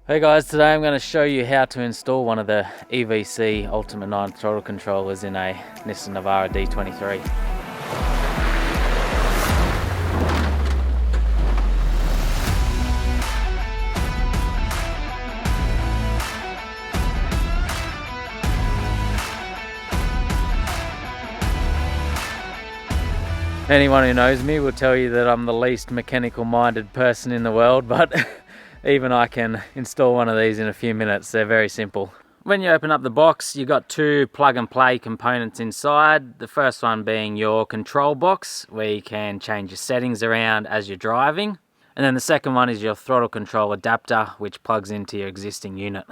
Hey guys, today I'm going to show you how to install one of the EVC Ultimate 9 throttle controllers in a Nissan Navara D23. Anyone who knows me will tell you that I'm the least mechanical minded person in the world, but even I can install one of these in a few minutes. They're very simple. When you open up the box, you've got two plug and play components inside. The first one being your control box, where you can change your settings around as you're driving. And then the second one is your throttle control adapter, which plugs into your existing unit.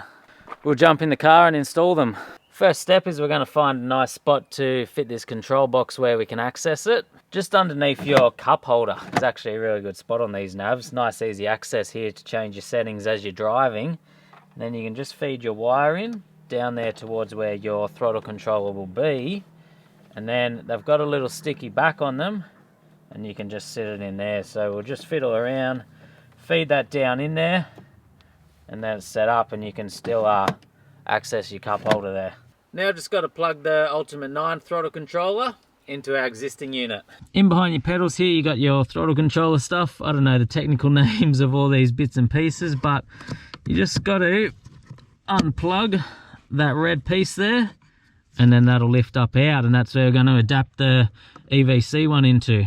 We'll jump in the car and install them. First step is we're going to find a nice spot to fit this control box where we can access it. Just underneath your cup holder is actually a really good spot on these navs. Nice easy access here to change your settings as you're driving. And then you can just feed your wire in down there towards where your throttle controller will be. And then they've got a little sticky back on them and you can just sit it in there. So we'll just fiddle around, feed that down in there, and then it's set up and you can still access your cup holder there. Now just got to plug the Ultimate 9 throttle controller into our existing unit. In behind your pedals here you got your throttle controller stuff. I don't know the technical names of all these bits and pieces, but you just got to unplug that red piece there and then that'll lift up out, and that's where we're going to adapt the EVC one into.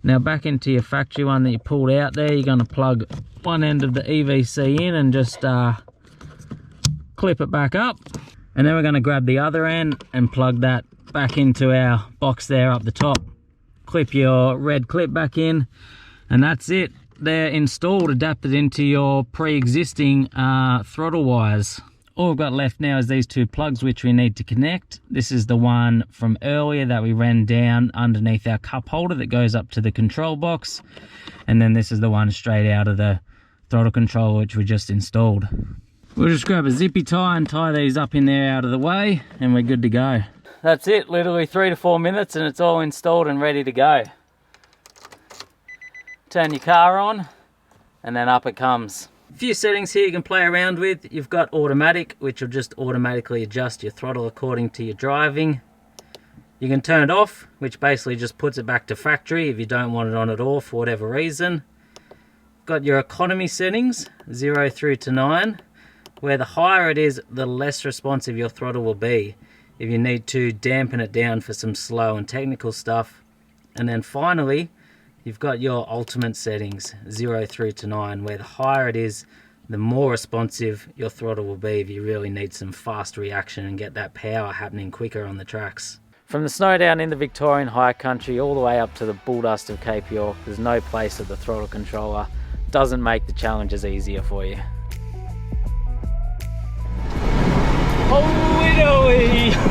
Now back into your factory one that you pulled out there, you're going to plug one end of the EVC in and just clip it back up. And then we're going to grab the other end and plug that back into our box there up the top. Clip your red clip back in and that's it. They're installed, adapted into your pre-existing throttle wires. All we've got left now is these two plugs which we need to connect. This is the one from earlier that we ran down underneath our cup holder that goes up to the control box. And then this is the one straight out of the throttle controller which we just installed. We'll just grab a zippy tie and tie these up in there out of the way and we're good to go. That's it, literally 3 to 4 minutes and it's all installed and ready to go. Turn your car on and then up it comes. A few settings here you can play around with. You've got automatic, which will just automatically adjust your throttle according to your driving. You can turn it off, which basically just puts it back to factory if you don't want it on at all for whatever reason. Got your economy settings, 0 through to 9. Where the higher it is, the less responsive your throttle will be if you need to dampen it down for some slow and technical stuff. And then finally, you've got your ultimate settings, 0 through to 9, where the higher it is, the more responsive your throttle will be if you really need some fast reaction and get that power happening quicker on the tracks. From the snow down in the Victorian high country all the way up to the bull dust of Cape York, there's no place that the throttle controller doesn't make the challenges easier for you. Holy doly!